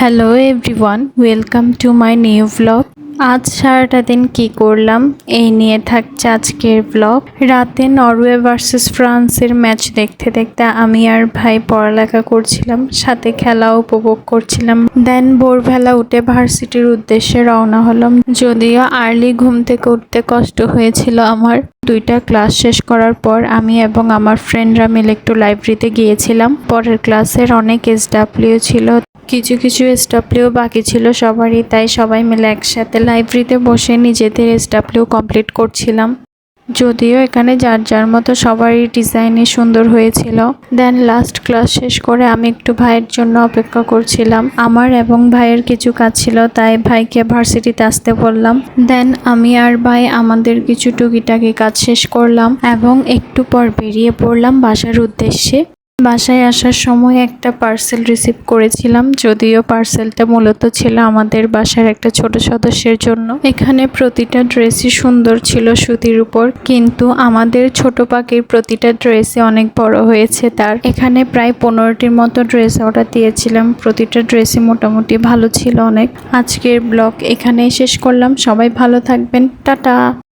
Hello everyone, welcome to my new blog. আজ সারাটা দিন কি করলাম এই নিয়ে থাকছে আজকের ব্লগ। রাতে নরওয়ে ভার্সেস ফ্রান্সের ম্যাচ দেখতে দেখতে আমি আর ভাই পড়ালেখা করছিলাম, সাথে খেলা উপভোগ করছিলাম। দেন ভোরবেলা উঠে ভার্সিটির উদ্দেশ্যে রওনা হলাম। যদিও আর্লি ঘুম থেকে উঠতে কষ্ট হয়েছিল আমার। দুইটা ক্লাস শেষ করার পর আমি এবং আমার ফ্রেন্ডরা মিলে একটু লাইব্রেরিতে গিয়েছিলাম। পরের ক্লাসের অনেক এসডাব্লিউ ছিল, কিছু কিছু এসডাব্লিউ বাকি ছিল সবারই, তাই সবাই মিলে একসাথে লাইব্রেরিতে বসে নিজেদের এসডাব্লিউ কমপ্লিট করছিলাম। যদিও এখানে যার যার মতো সবারই ডিজাইনই সুন্দর হয়েছিল। দেন লাস্ট ক্লাস শেষ করে আমি একটু ভাইয়ের জন্য অপেক্ষা করছিলাম। আমার এবং ভাইয়ের কিছু কাজ ছিল, তাই ভাইকে ভার্সিটিতে আসতে বললাম। দেন আমি আর ভাই আমাদের কিছু টুকিটাকি কাজ শেষ করলাম এবং একটু পর বেরিয়ে পড়লাম বাসার উদ্দেশ্যে। বাসায় আসার সময় একটা পার্সেল রিসিভ করেছিলাম, যদিও পার্সেলটা মূলত ছিল আমাদের বাসার একটা ছোট সদস্যের জন্য। এখানে প্রতিটা ড্রেসই সুন্দর ছিল সুতির উপর, কিন্তু আমাদের ছোট পাখির প্রতিটা ড্রেসই অনেক বড় হয়েছে তার। এখানে প্রায় 15টির মতো ড্রেস অর্ডার দিয়েছিলাম, প্রতিটা ড্রেসই মোটামুটি ভালো ছিল অনেক। আজকের ব্লগ এখানেই শেষ করলাম। সবাই ভালো থাকবেন, টাটা।